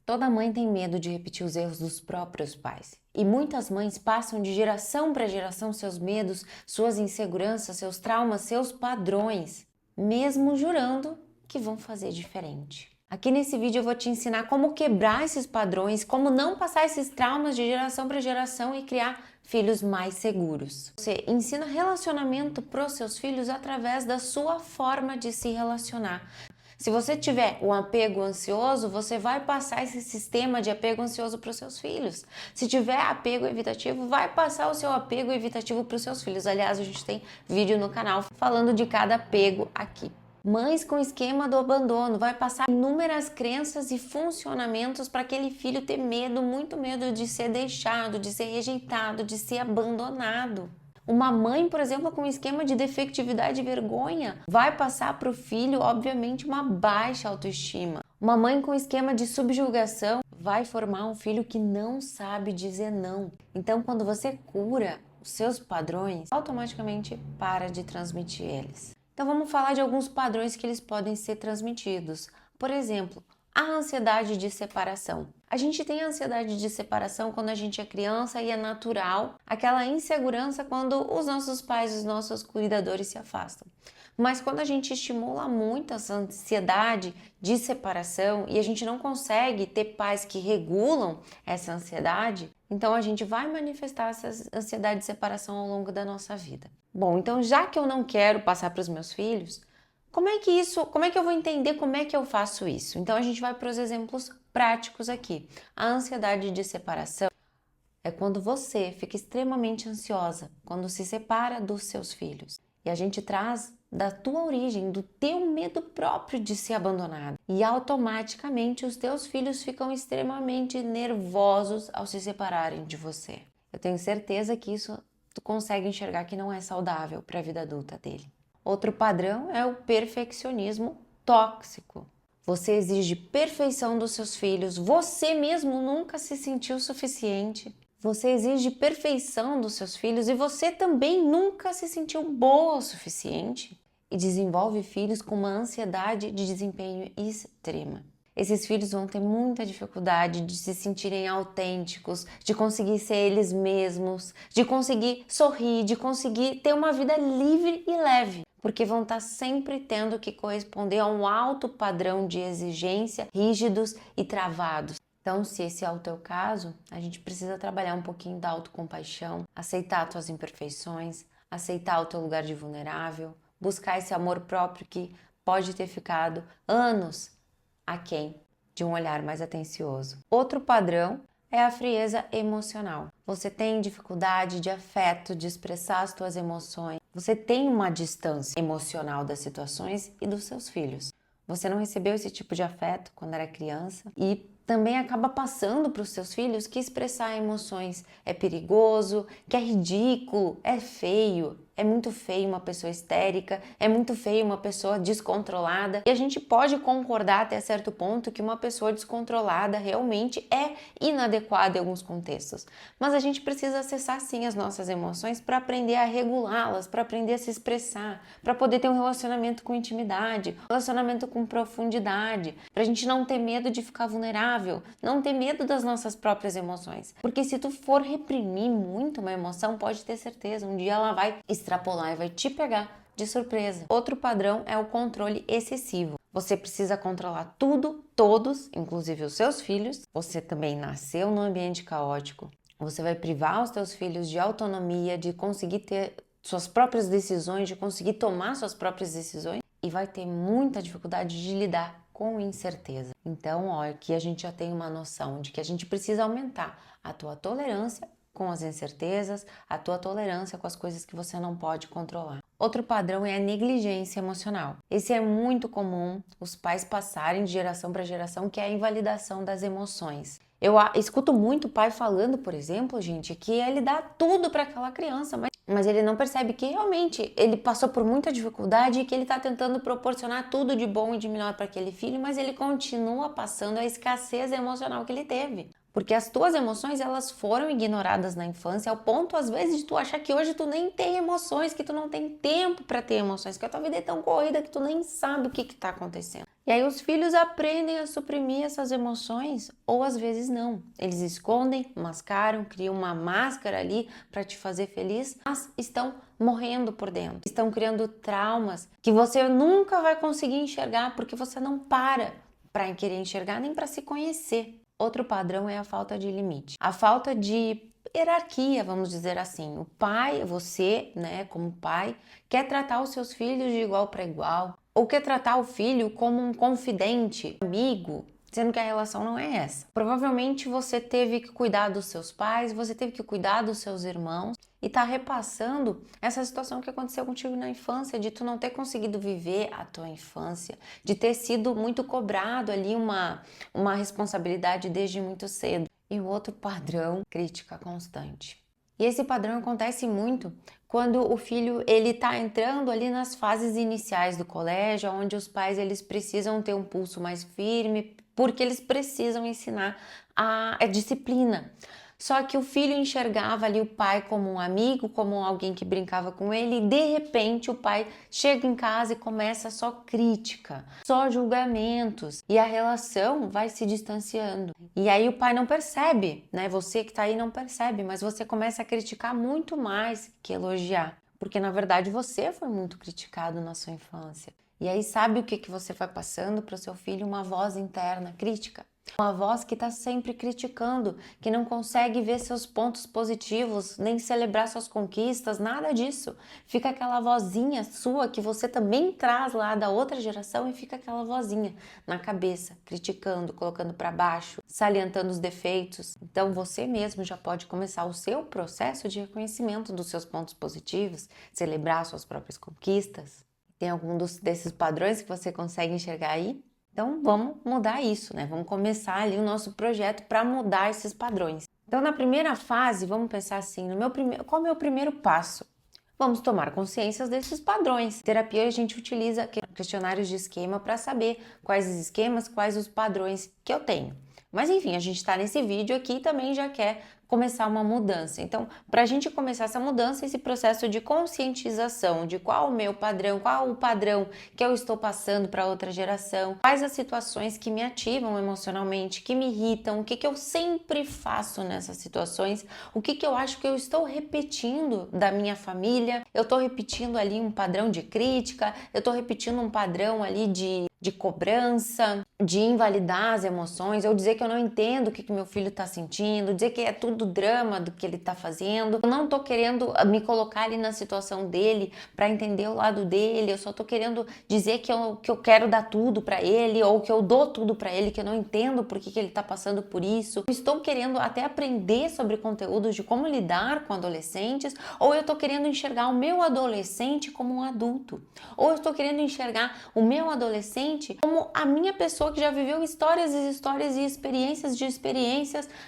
Toda mãe tem medo de repetir os erros dos próprios pais. E muitas mães passam de geração para geração seus medos, suas inseguranças, seus traumas, seus padrões, mesmo jurando que vão fazer diferente. Aqui nesse vídeo eu vou te ensinar como quebrar esses padrões, como não passar esses traumas de geração para geração e criar filhos mais seguros. Você ensina relacionamento para os seus filhos através da sua forma de se relacionar. Se você tiver um apego ansioso, você vai passar esse sistema de apego ansioso para os seus filhos. Se tiver apego evitativo, vai passar o seu apego evitativo para os seus filhos. Aliás, a gente tem vídeo no canal falando de cada apego aqui. Mães com esquema do abandono, vai passar inúmeras crenças e funcionamentos para aquele filho ter medo, muito medo de ser deixado, de ser rejeitado, de ser abandonado. Uma mãe, por exemplo, com um esquema de defectividade e vergonha, vai passar para o filho, obviamente, uma baixa autoestima. Uma mãe com esquema de subjugação vai formar um filho que não sabe dizer não. Então, quando você cura os seus padrões, automaticamente para de transmitir eles. Então, vamos falar de alguns padrões que eles podem ser transmitidos. Por exemplo, a ansiedade de separação. A gente tem ansiedade de separação quando a gente é criança e é natural, aquela insegurança quando os nossos pais, os nossos cuidadores se afastam. Mas quando a gente estimula muito essa ansiedade de separação e a gente não consegue ter pais que regulam essa ansiedade, então a gente vai manifestar essa ansiedade de separação ao longo da nossa vida. Bom, então já que eu não quero passar para os meus filhos, como é que eu vou entender como é que eu faço isso? Então a gente vai para os exemplos práticos aqui. A ansiedade de separação é quando você fica extremamente ansiosa, quando se separa dos seus filhos. E a gente traz da tua origem, do teu medo próprio de ser abandonado. E automaticamente os teus filhos ficam extremamente nervosos ao se separarem de você. Eu tenho certeza que isso tu consegue enxergar que não é saudável para a vida adulta dele. Outro padrão é o perfeccionismo tóxico. Você exige perfeição dos seus filhos, você mesmo nunca se sentiu suficiente. Você exige perfeição dos seus filhos e você também nunca se sentiu boa o suficiente. E desenvolve filhos com uma ansiedade de desempenho extrema. Esses filhos vão ter muita dificuldade de se sentirem autênticos, de conseguir ser eles mesmos, de conseguir sorrir, de conseguir ter uma vida livre e leve, porque vão estar sempre tendo que corresponder a um alto padrão de exigência, rígidos e travados. Então, se esse é o teu caso, a gente precisa trabalhar um pouquinho da autocompaixão, aceitar tuas imperfeições, aceitar o teu lugar de vulnerável, buscar esse amor próprio que pode ter ficado anos aquém de um olhar mais atencioso. Outro padrão é a frieza emocional. Você tem dificuldade de afeto, de expressar as suas emoções. Você tem uma distância emocional das situações e dos seus filhos. Você não recebeu esse tipo de afeto quando era criança e também acaba passando para os seus filhos que expressar emoções é perigoso, que é ridículo, é feio. É muito feio uma pessoa histérica, é muito feio uma pessoa descontrolada. E a gente pode concordar até certo ponto que uma pessoa descontrolada realmente é inadequada em alguns contextos. Mas a gente precisa acessar sim as nossas emoções para aprender a regulá-las, para aprender a se expressar, para poder ter um relacionamento com intimidade, um relacionamento com profundidade, para a gente não ter medo de ficar vulnerável, não ter medo das nossas próprias emoções. Porque se tu for reprimir muito uma emoção, pode ter certeza, um dia ela vai extrapolar e vai te pegar de surpresa. Outro padrão é o controle excessivo. Você precisa controlar tudo, todos, inclusive os seus filhos. Você também nasceu num ambiente caótico. Você vai privar os teus filhos de autonomia, de conseguir ter suas próprias decisões, de conseguir tomar suas próprias decisões e vai ter muita dificuldade de lidar com incerteza. Então, aqui a gente já tem uma noção de que a gente precisa aumentar a tua tolerância com as incertezas, a tua tolerância com as coisas que você não pode controlar. Outro padrão é a negligência emocional. Esse é muito comum os pais passarem de geração para geração, que é a invalidação das emoções. Eu escuto muito pai falando, por exemplo, gente, que ele dá tudo para aquela criança, mas ele não percebe que realmente ele passou por muita dificuldade e que ele está tentando proporcionar tudo de bom e de melhor para aquele filho, mas ele continua passando a escassez emocional que ele teve. Porque as tuas emoções, elas foram ignoradas na infância ao ponto, às vezes, de tu achar que hoje tu nem tem emoções, que tu não tem tempo para ter emoções, que a tua vida é tão corrida que tu nem sabe o que está acontecendo. E aí os filhos aprendem a suprimir essas emoções ou às vezes não. Eles escondem, mascaram, criam uma máscara ali para te fazer feliz, mas estão morrendo por dentro. Estão criando traumas que você nunca vai conseguir enxergar porque você não para querer enxergar nem para se conhecer. Outro padrão é a falta de limite. A falta de hierarquia, vamos dizer assim. O pai, você, né, como pai, quer tratar os seus filhos de igual para igual, ou quer tratar o filho como um confidente, amigo, sendo que a relação não é essa. Provavelmente você teve que cuidar dos seus pais, você teve que cuidar dos seus irmãos e tá repassando essa situação que aconteceu contigo na infância, de tu não ter conseguido viver a tua infância, de ter sido muito cobrado ali uma responsabilidade desde muito cedo. E o outro padrão, crítica constante. E esse padrão acontece muito quando o filho ele está entrando ali nas fases iniciais do colégio, onde os pais eles precisam ter um pulso mais firme, porque eles precisam ensinar a disciplina. Só que o filho enxergava ali o pai como um amigo, como alguém que brincava com ele, e de repente o pai chega em casa e começa só crítica, só julgamentos, e a relação vai se distanciando. E aí o pai não percebe, né? Você que tá aí não percebe, mas você começa a criticar muito mais que elogiar, porque na verdade você foi muito criticado na sua infância. E aí sabe o que você vai passando para o seu filho? Uma voz interna crítica. Uma voz que está sempre criticando, que não consegue ver seus pontos positivos, nem celebrar suas conquistas, nada disso. Fica aquela vozinha sua que você também traz lá da outra geração e fica aquela vozinha na cabeça, criticando, colocando para baixo, salientando os defeitos. Então você mesmo já pode começar o seu processo de reconhecimento dos seus pontos positivos, celebrar suas próprias conquistas. Tem algum desses padrões que você consegue enxergar aí? Então vamos mudar isso, né? Vamos começar ali o nosso projeto para mudar esses padrões. Então na primeira fase, vamos pensar assim, qual é o meu primeiro passo? Vamos tomar consciência desses padrões. Em terapia a gente utiliza questionários de esquema para saber quais os esquemas, quais os padrões que eu tenho. Mas enfim, a gente está nesse vídeo aqui e também já quer começar uma mudança. Então, para a gente começar essa mudança, esse processo de conscientização de qual o meu padrão, qual o padrão que eu estou passando para outra geração, quais as situações que me ativam emocionalmente, que me irritam, o que eu sempre faço nessas situações, o que eu acho que eu estou repetindo da minha família, eu estou repetindo ali um padrão de crítica, eu estou repetindo um padrão ali de cobrança, de invalidar as emoções, ou dizer que eu não entendo o que meu filho está sentindo, dizer que é tudo drama do que ele está fazendo. Eu não tô querendo me colocar ali na situação dele para entender o lado dele, eu só tô querendo dizer que eu quero dar tudo para ele, ou que eu dou tudo para ele, que eu não entendo por que ele está passando por isso. Eu estou querendo até aprender sobre conteúdos de como lidar com adolescentes, ou eu tô querendo enxergar o meu adolescente como um adulto, ou eu estou querendo enxergar o meu adolescente como a minha pessoa que já viveu histórias e histórias e experiências,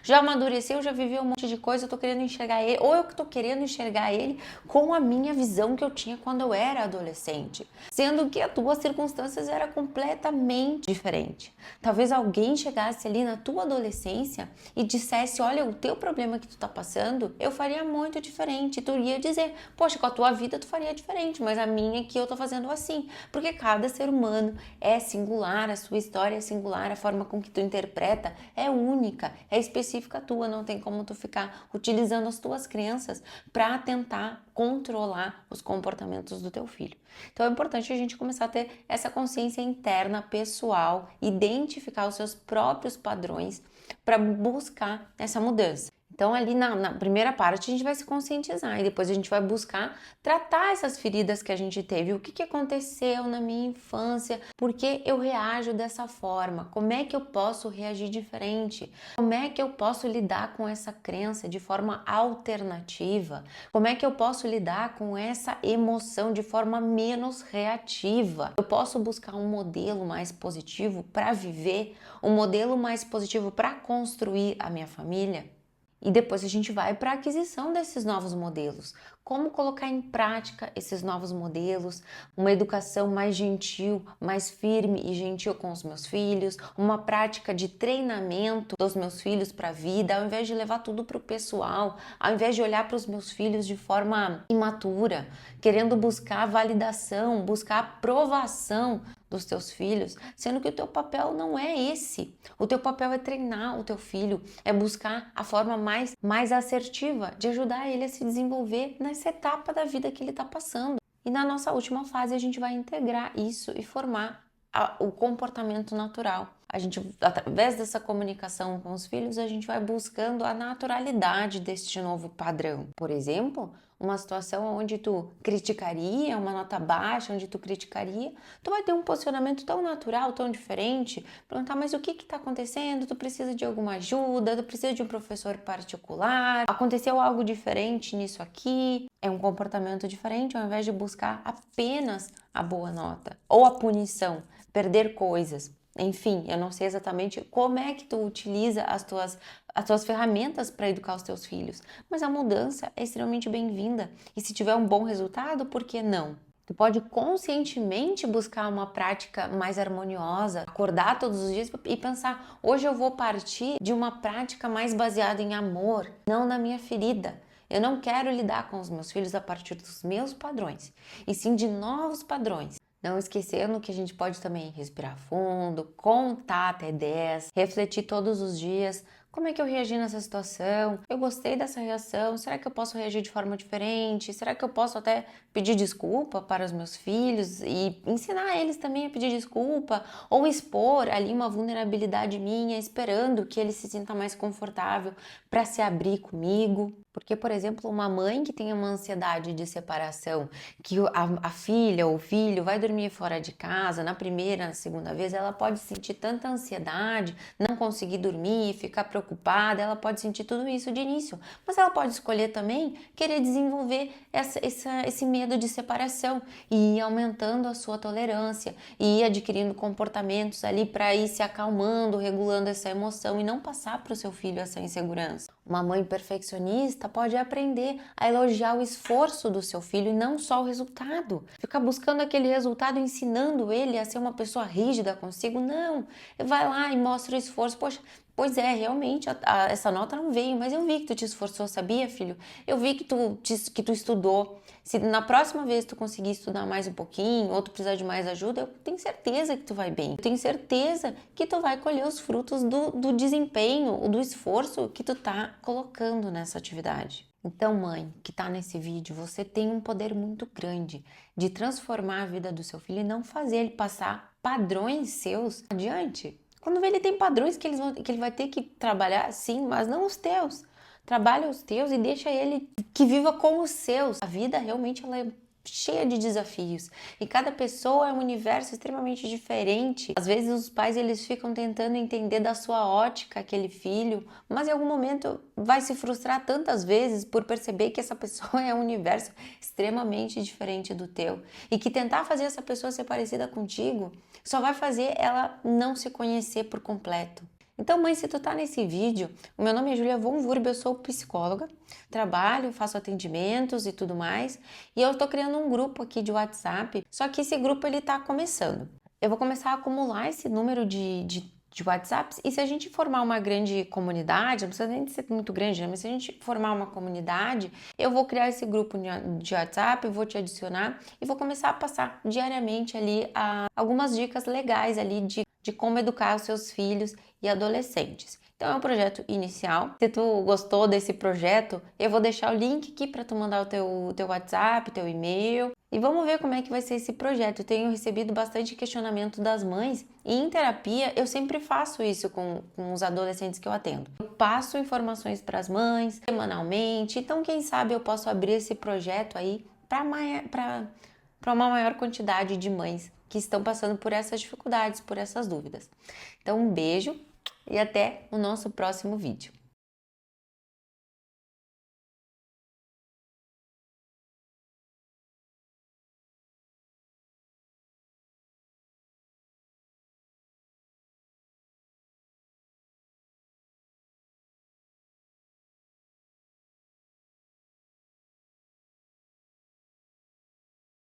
já amadureceu, já viveu um monte de coisa, eu tô querendo enxergar ele, ou eu que tô querendo enxergar ele com a minha visão que eu tinha quando eu era adolescente, sendo que as tuas circunstâncias era completamente diferente. Talvez alguém chegasse ali na tua adolescência e dissesse, olha, o teu problema que tu tá passando, eu faria muito diferente. Tu ia dizer, poxa, com a tua vida tu faria diferente, mas a minha aqui eu tô fazendo assim, porque cada ser humano é singular, a sua história é singular, a forma com que tu interpreta é única, é específica tua, não tem como tu ficar utilizando as tuas crenças para tentar controlar os comportamentos do teu filho. Então é importante a gente começar a ter essa consciência interna, pessoal, identificar os seus próprios padrões para buscar essa mudança. Então ali na primeira parte a gente vai se conscientizar e depois a gente vai buscar tratar essas feridas que a gente teve, o que aconteceu na minha infância, por que eu reajo dessa forma, como é que eu posso reagir diferente, como é que eu posso lidar com essa crença de forma alternativa, como é que eu posso lidar com essa emoção de forma menos reativa. Eu posso buscar um modelo mais positivo para viver, um modelo mais positivo para construir a minha família. E depois a gente vai para a aquisição desses novos modelos. Como colocar em prática esses novos modelos, uma educação mais gentil, mais firme e gentil com os meus filhos, uma prática de treinamento dos meus filhos para a vida, ao invés de levar tudo para o pessoal, ao invés de olhar para os meus filhos de forma imatura, querendo buscar validação, buscar aprovação dos teus filhos, sendo que o teu papel não é esse. O teu papel é treinar o teu filho, é buscar a forma mais assertiva de ajudar ele a se desenvolver nessa etapa da vida que ele está passando. E na nossa última fase a gente vai integrar isso e formar o comportamento natural. A gente, através dessa comunicação com os filhos, a gente vai buscando a naturalidade deste novo padrão. Por exemplo, uma situação onde tu criticaria, uma nota baixa, onde tu criticaria, tu vai ter um posicionamento tão natural, tão diferente, perguntar, mas o que está acontecendo? Tu precisa de alguma ajuda? Tu precisa de um professor particular? Aconteceu algo diferente nisso aqui? É um comportamento diferente, ao invés de buscar apenas a boa nota ou a punição, perder coisas. Enfim, eu não sei exatamente como é que tu utiliza as tuas ferramentas para educar os teus filhos, mas a mudança é extremamente bem-vinda e se tiver um bom resultado, por que não? Tu pode conscientemente buscar uma prática mais harmoniosa, acordar todos os dias e pensar, hoje eu vou partir de uma prática mais baseada em amor, não na minha ferida. Eu não quero lidar com os meus filhos a partir dos meus padrões, e sim de novos padrões. Não esquecendo que a gente pode também respirar fundo, contar até 10, refletir todos os dias. Como é que eu reagi nessa situação? Eu gostei dessa reação? Será que eu posso reagir de forma diferente? Será que eu posso até pedir desculpa para os meus filhos e ensinar eles também a pedir desculpa? Ou expor ali uma vulnerabilidade minha, esperando que ele se sinta mais confortável para se abrir comigo? Porque, por exemplo, uma mãe que tem uma ansiedade de separação, que a filha ou o filho vai dormir fora de casa, na primeira, na segunda vez, ela pode sentir tanta ansiedade, não conseguir dormir, ficar preocupada, ela pode sentir tudo isso de início, mas ela pode escolher também querer desenvolver esse medo de separação e ir aumentando a sua tolerância e ir adquirindo comportamentos ali para ir se acalmando, regulando essa emoção e não passar para o seu filho essa insegurança. Uma mãe perfeccionista pode aprender a elogiar o esforço do seu filho e não só o resultado. Ficar buscando aquele resultado, ensinando ele a ser uma pessoa rígida consigo, não. Vai lá e mostra o esforço. Poxa, pois é, realmente, essa nota não veio, mas eu vi que tu te esforçou, sabia, filho? Eu vi que tu estudou. Se na próxima vez tu conseguir estudar mais um pouquinho, ou tu precisar de mais ajuda, eu tenho certeza que tu vai bem. Eu tenho certeza que tu vai colher os frutos do desempenho, do esforço que tu tá colocando nessa atividade. Então, mãe, que tá nesse vídeo, você tem um poder muito grande de transformar a vida do seu filho e não fazer ele passar padrões seus adiante. Quando ele tem padrões que ele vai ter que trabalhar, sim, mas não os teus. Trabalha os teus e deixa ele que viva com os seus. A vida realmente ela é cheia de desafios e cada pessoa é um universo extremamente diferente. Às vezes os pais eles ficam tentando entender da sua ótica aquele filho, mas em algum momento vai se frustrar tantas vezes por perceber que essa pessoa é um universo extremamente diferente do teu e que tentar fazer essa pessoa ser parecida contigo só vai fazer ela não se conhecer por completo. Então, mãe, se tu tá nesse vídeo, o meu nome é Julia Von Wurb, eu sou psicóloga, trabalho, faço atendimentos e tudo mais, e eu tô criando um grupo aqui de WhatsApp, só que esse grupo ele tá começando. Eu vou começar a acumular esse número de WhatsApps, e se a gente formar uma grande comunidade, não precisa nem ser muito grande, né? Mas se a gente formar uma comunidade, eu vou criar esse grupo de WhatsApp, vou te adicionar e vou começar a passar diariamente ali algumas dicas legais ali de como educar os seus filhos e adolescentes. Então é um projeto inicial. Se tu gostou desse projeto, eu vou deixar o link aqui para tu mandar o teu WhatsApp, teu e-mail. E vamos ver como é que vai ser esse projeto. Eu tenho recebido bastante questionamento das mães e em terapia eu sempre faço isso com os adolescentes que eu atendo. Eu passo informações para as mães semanalmente, então quem sabe eu posso abrir esse projeto aí para uma maior quantidade de mães que estão passando por essas dificuldades, por essas dúvidas. Então um beijo e até o nosso próximo vídeo.